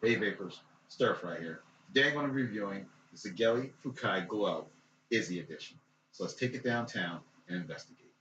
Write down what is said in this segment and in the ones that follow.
Hey Vapers, Stirfry here. Today I'm going to be reviewing the Sigelei Fuchai Glo Izzy edition. So let's take it downtown and investigate.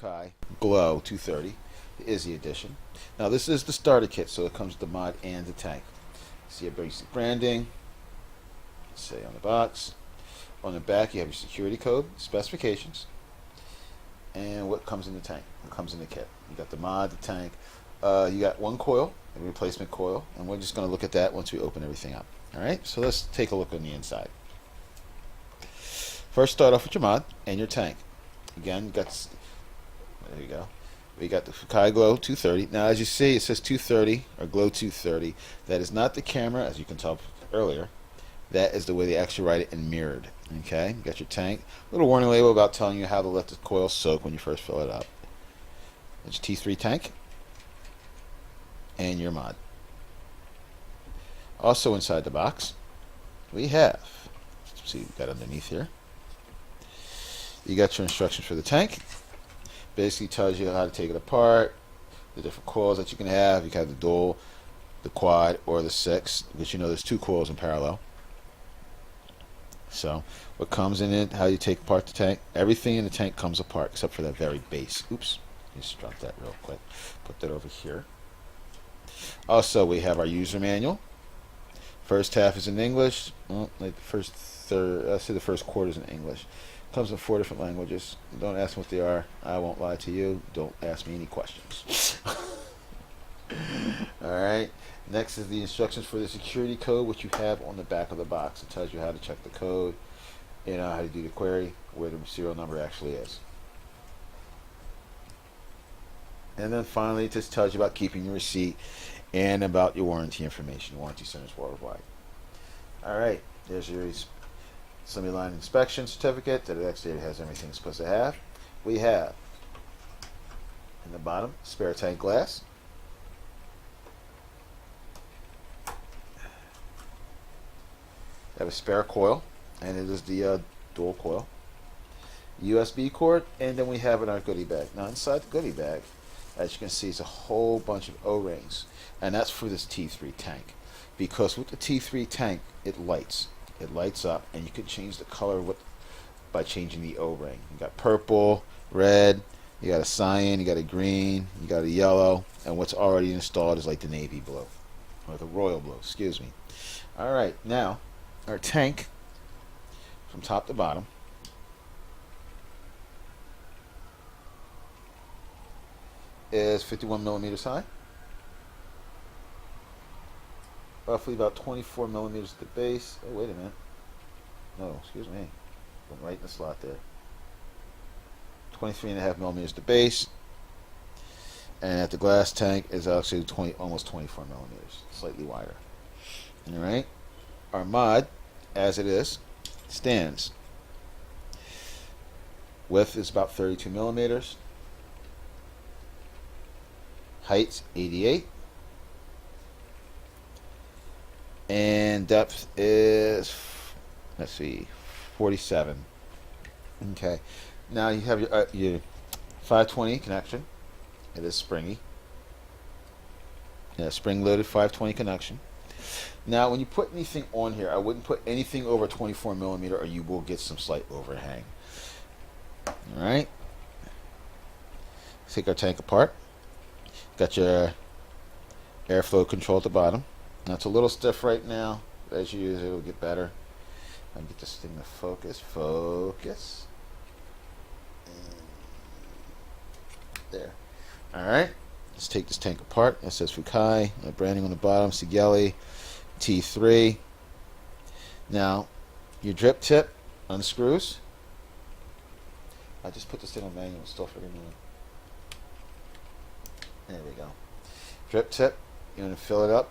Fuchai Glo 230, the Izzy edition. Now this is the starter kit, so it comes with the mod and the tank. See a basic branding, say on the box. On the back you have your security code, specifications, and what comes in the tank, what comes in the kit. You got the mod, the tank, you got one coil, a replacement coil, and we're just going to look at that once we open everything up. Alright, so let's take a look on the inside. First start off with your mod and your tank. Again, there you go. We got the Fuchai Glo 230. Now as you see, it says 230 or Glo 230. That is not the camera, as you can tell earlier. That is the way they actually write it in mirrored. Okay, you got your tank. Little warning label about telling you how to let the coil soak when you first fill it up. It's your T3 tank and your mod. Also inside the box, we have, let's see, we got underneath here. You got your instructions for the tank. Basically tells you how to take it apart, the different coils that you can have. You can have the dual, the quad, or the 6, because you know there's 2 coils in parallel. So what comes in it, how you take apart the tank, everything in the tank comes apart except for that very base. Oops, just drop that real quick. Put that over here. Also, we have our user manual. First half is in English. Well, like the first third, I say the first quarter is in English. Comes in 4 different languages. Don't ask what they are. I won't lie to you. Don't ask me any questions. Alright. Next is the instructions for the security code, which you have on the back of the box. It tells you how to check the code, you know, how to do the query, where the serial number actually is. And then finally, it just tells you about keeping your receipt and about your warranty information, warranty centers worldwide. Alright, there's your assembly line inspection certificate that it actually has everything it's supposed to have. We have, in the bottom, spare tank glass. Have a spare coil, and it is the dual coil. USB cord, and then we have in our goodie bag. Now inside the goodie bag, as you can see, it's a whole bunch of O-rings, and that's for this T3 tank. Because with the T3 tank, it lights up, and you can change the color by changing the O-ring. You got purple, red, you got a cyan, you got a green, you got a yellow, and what's already installed is like the navy blue, or the royal blue, excuse me. Alright, now our tank from top to bottom is 51 millimeters high, roughly about 24 millimeters at the base. Oh, wait a minute. No, excuse me. Went right in the slot there. 23.5 millimeters at the base, and at the glass tank is actually almost 24 millimeters, slightly wider. All right. Our mod, as it is, stands. Width is about 32 millimeters. Height 88. And depth is, let's see, 47. Okay. Now you have your 520 connection. It is springy. Yeah, spring-loaded 520 connection. Now, when you put anything on here, I wouldn't put anything over 24 millimeter, or you will get some slight overhang. All right. Take our tank apart. Got your airflow control at the bottom. Now it's a little stiff right now. As you use it, will get better. I'll get this thing to focus. Focus. And there. All right. Let's take this tank apart. It says Fuchai, branding on the bottom, Sigelei, T3. Now, your drip tip unscrews. I just put this thing on manual, still forgetting it. There we go. Drip tip. You want to fill it up.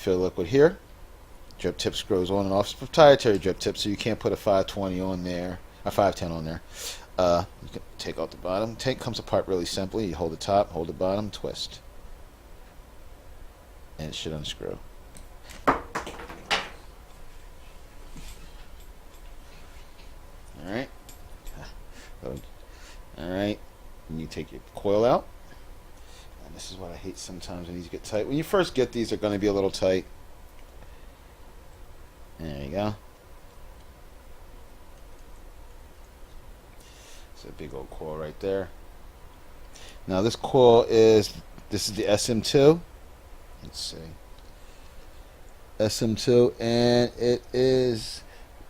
Fill the liquid here. Drip tip screws on and off. It's proprietary drip tip, so you can't put a 520 on there, a 510 on there. You can take out the bottom. Tank comes apart really simply. You hold the top, hold the bottom, twist, and it should unscrew. Alright. Alright. And you take your coil out. And this is what I hate sometimes when these get tight. When you first get these, they're going to be a little tight. There you go. It's a big old coil right there. Now this coil is the SM2. Let's see. SM2, and it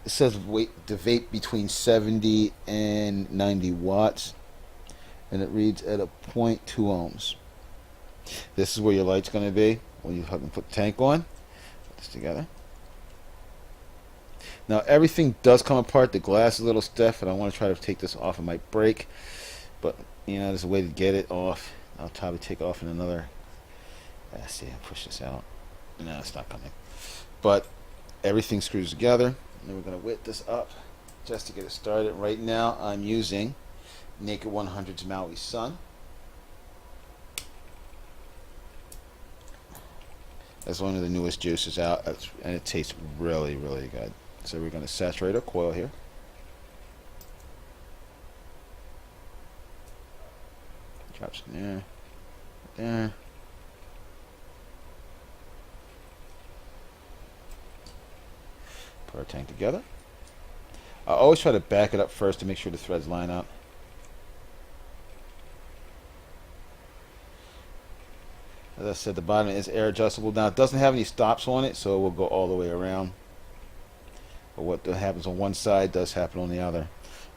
says weight to vape between 70 and 90 watts, and it reads at a 0.2 ohms. This is where your light's going to be when you put the tank on. Put this together. Now everything does come apart. The glass is a little stiff, and I want to try to take this off. It might break, but you know, there's a way to get it off. I'll probably take it off in another. See, I push this out. No, it's not coming. But everything screws together. And then we're going to wet this up just to get it started. Right now, I'm using Naked 100's Maui Sun. That's one of the newest juices out, and it tastes really, really good. So we're going to saturate our coil here. Drop some there, there. Put our tank together. I always try to back it up first to make sure the threads line up. As I said, the bottom is air adjustable. Now it doesn't have any stops on it, so it will go all the way around. But what happens on one side does happen on the other.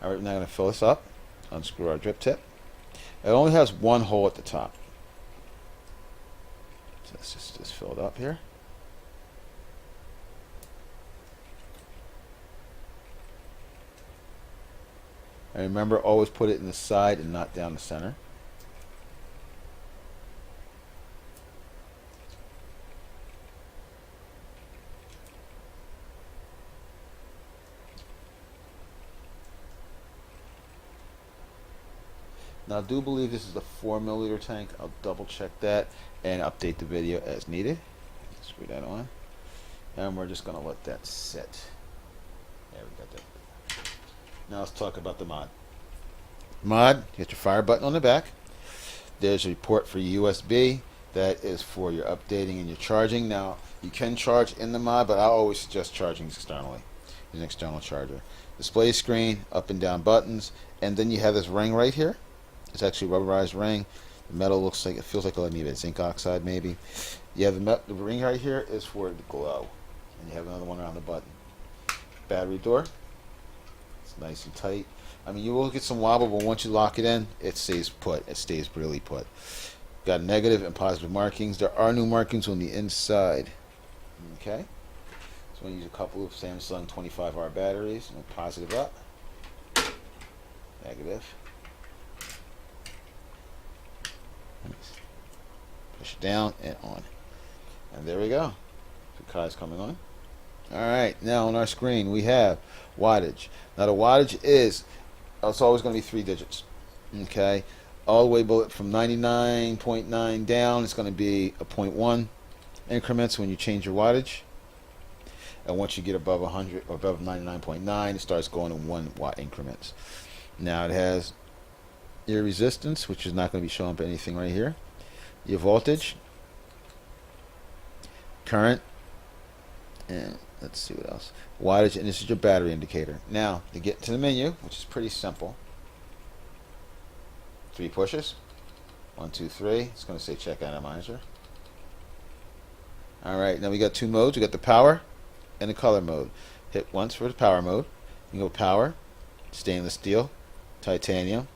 Alright, we're now going to fill this up. Unscrew our drip tip. It only has one hole at the top. So let's just fill it up here. And remember, always put it in the side and not down the center. Now I do believe this is a 4mm tank. I'll double check that and update the video as needed. Screw that on. And we're just going to let that sit. There, we got that. Now let's talk about the mod. Mod, hit your fire button on the back. There's a port for USB. That is for your updating and your charging. Now, you can charge in the mod, but I always suggest charging externally. Use an external charger. Display screen, up and down buttons, and then you have this ring right here. It's actually a rubberized ring. The metal looks like, it feels like maybe a zinc oxide maybe. You have the ring right here is for the glow. And you have another one around the button. Battery door. It's nice and tight. I mean, you will get some wobble, but once you lock it in, it stays put. It stays really put. Got negative and positive markings. There are new markings on the inside. Okay. So I'm going to use a couple of Samsung 25R batteries. Positive up. Negative. Push it down and on. And there we go. Fuchai's coming on. Alright, now on our screen we have wattage. Now the wattage is, it's always going to be 3 digits. Okay, all the way from 99.9 down, it's going to be a 0.1 increments when you change your wattage. And once you get above 100 or above 99.9, it starts going in 1 watt increments. Now it has your resistance, which is not going to be showing up anything right here. Your voltage, current, and let's see what else. Wattage, and this is your battery indicator. Now, to get to the menu, which is pretty simple, 3 pushes. 1, 2, 3. It's going to say check atomizer. Alright, now we got 2 modes. We got the power and the color mode. Hit once for the power mode. You can go power, stainless steel, titanium,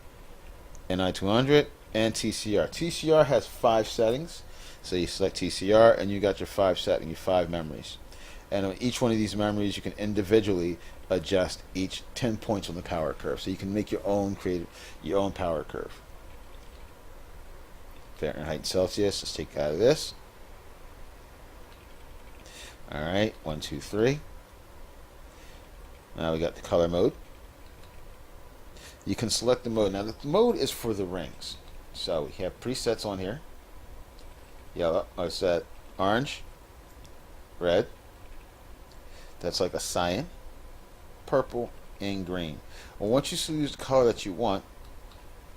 Ni200, and TCR. TCR has 5 settings. So you select TCR and you got your 5 settings, your 5 memories. And on each one of these memories you can individually adjust each 10 points on the power curve. So you can make your own, create your own power curve. Fahrenheit and Celsius, let's take out of this. All right, 1, 2, 3. Now we got the color mode. You can select the mode. Now the mode is for the rings. So we have presets on here. Yellow, what's that? Orange, red. That's like a cyan, purple, and green. Well, once you choose the color that you want,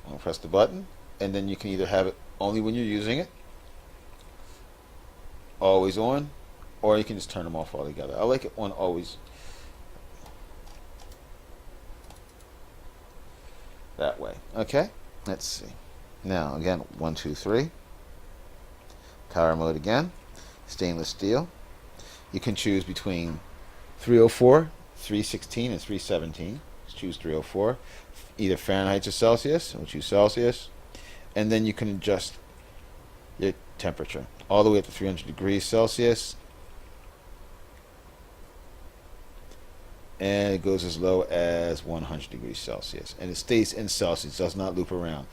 I'm gonna press the button, and then you can either have it only when you're using it, always on, or you can just turn them off altogether. I like it on always. That way. Okay, let's see. Now again, 1, 2, 3. Power mode again. Stainless steel. You can choose between 304, 316, and 317. Let's choose 304. Either Fahrenheit or Celsius. We'll choose Celsius. And then you can adjust your temperature all the way up to 300 degrees Celsius. And it goes as low as 100 degrees Celsius. And it stays in Celsius, does not loop around.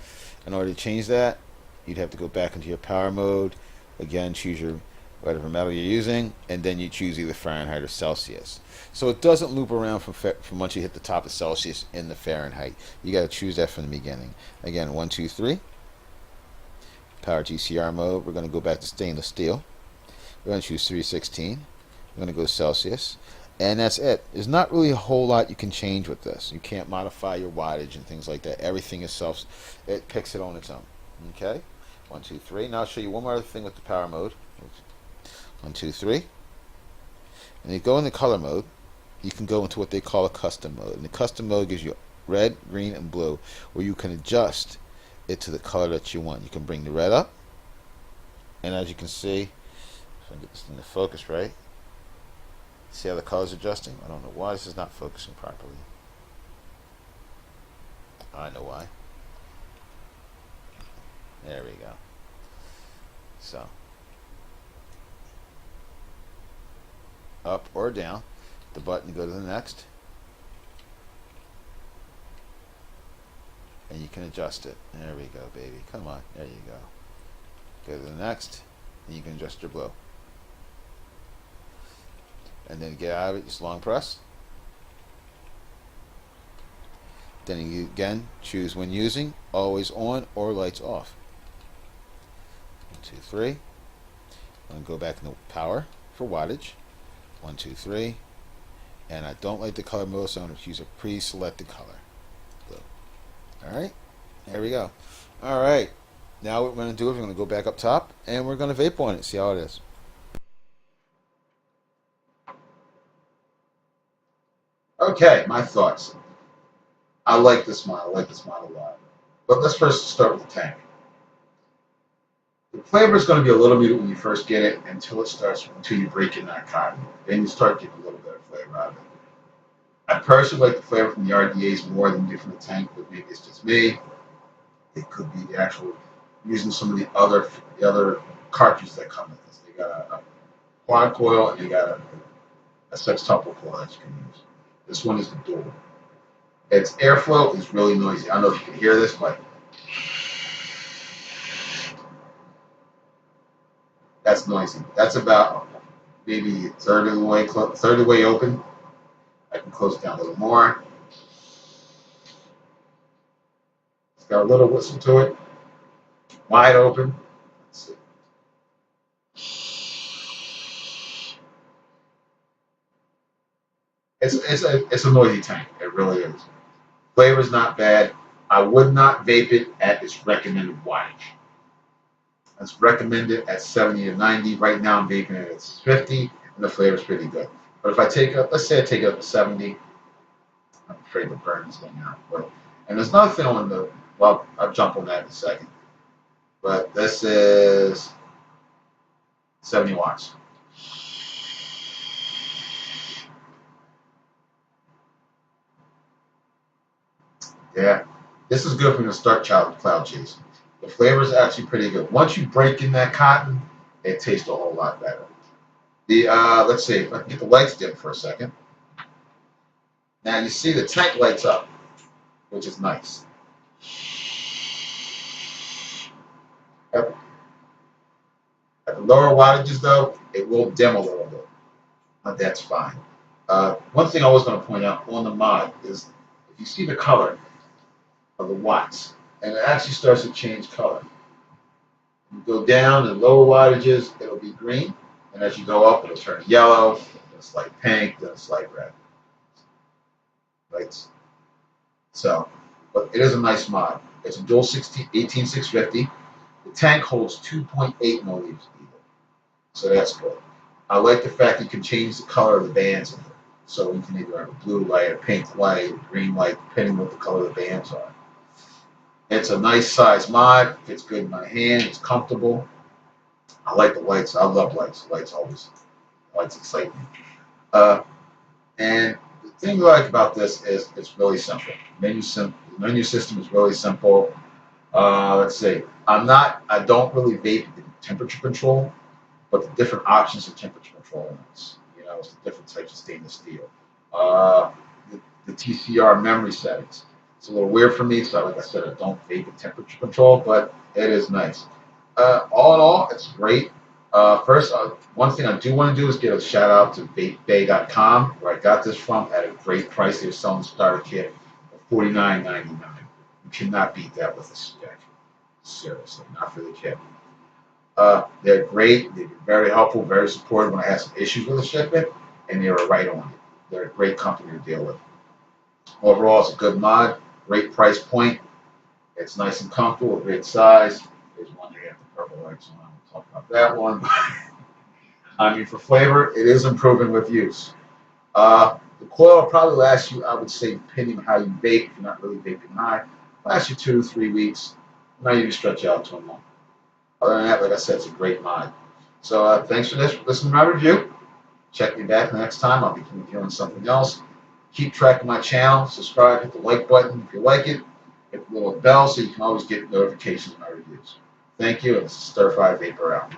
In order to change that, you'd have to go back into your power mode. Again, choose your whatever metal you're using, and then you choose either Fahrenheit or Celsius. So it doesn't loop around from once you hit the top of Celsius in the Fahrenheit. You got to choose that from the beginning. Again, 1, 2, 3. Power GCR mode. We're going to go back to stainless steel. We're going to choose 316. We're going to go Celsius. And that's it. There's not really a whole lot you can change with this. You can't modify your wattage and things like that. Everything is it picks it on its own. Okay? 1, 2, 3. Now I'll show you one more other thing with the power mode. 1, 2, 3. And you go in the color mode, you can go into what they call a custom mode. And the custom mode gives you red, green, and blue, where you can adjust it to the color that you want. You can bring the red up, and as you can see, if I get this thing to focus right, see how the color's adjusting? I don't know why this is not focusing properly. I know why. There we go. So, up or down, the button to go to the next, and you can adjust it. There we go, baby. Come on, there you go. Go to the next, and you can adjust your blue. And then get out of it, just long press. Then you again choose when using, always on or lights off. 1, 2, 3. I'm going to go back into power for wattage. 1, 2, 3. And I don't like the color mode, so I'm going to use a pre-selected color. Blue. Alright, there we go. Alright, now what we're going to do is we're going to go back up top and we're going to vape on it, see how it is. Okay, my thoughts. I like this model. I like this model a lot. But let's first start with the tank. The flavor is going to be a little muted when you first get it until you break in that cotton. Then you start getting a little bit of flavor out of it. I personally like the flavor from the RDAs more than from the tank, but maybe it's just me. It could be the actual using some of the other cartridges that come with this. They got a quad coil and they got a sextuple coil that you can use. This one is the dual. Its airflow is really noisy. I don't know if you can hear this, but that's noisy. That's about maybe a third of the way open. I can close it down a little more. It's got a little whistle to it. Wide open. Let's see. It's a noisy tank. It really is. Flavor's not bad. I would not vape it at its recommended wattage. It's recommended at 70 to 90. Right now I'm vaping it at 50, and the flavor's pretty good. But if I let's say I take it up to 70, I'm afraid to burn this thing out. And there's another thing well, I'll jump on that in a second. But this is 70 watts. Yeah, this is good from the start cloud chasing. The flavor is actually pretty good. Once you break in that cotton, it tastes a whole lot better. Let's see if I can get the lights dim for a second. Now you see the tank lights up, which is nice. At the lower wattages though, it will dim a little bit. that's fine. One thing I was going to point out on the mod is if you see the color of the watts, and it actually starts to change color. You go down to lower wattages, it'll be green, and as you go up, it'll turn yellow, then it's like pink, then it's like red. Right? So, but it is a nice mod. It's a dual 18650. The tank holds 2.8 milliliters either, so that's good. I like the fact you can change the color of the bands in here. So you can either have a blue light, a pink light, a green light, depending on what the color of the bands are. It's a nice size mod. Fits good in my hand. It's comfortable. I like the lights. I love lights. Lights excite me. And the thing I like about this is it's really simple. The menu system is really simple. Let's see. I don't really vape the temperature control, but the different options of temperature control in this. It's the different types of stainless steel. The TCR memory settings. It's a little weird for me, so like I said, I don't vape the temperature control, but it is nice. All in all, it's great. First, one thing I do want to do is give a shout out to vapebay.com, where I got this from at a great price. They were selling the starter kit for $49.99. You cannot beat that with a stick. Seriously, not for the kid. They're great. They've been very helpful, very supportive when I had some issues with the shipment, and they were right on it. They're a great company to deal with. Overall, it's a good mod, great price point. It's nice and comfortable, a great size. There's one here at the purple light, so I won't talk about that one. I mean, for flavor, it is improving with use. The coil will probably last you, I would say, depending on how you vape, if you're not really vaping high, last you 2 to 3 weeks. Might even stretch out to a month. Other than that, like I said, it's a great mod. So thanks for listening to my review. Check me back next time. I'll be reviewing something else. Keep track of my channel. Subscribe. Hit the like button if you like it. Hit the little bell so you can always get notifications of my reviews. Thank you, and this is Stirfry Vaper out.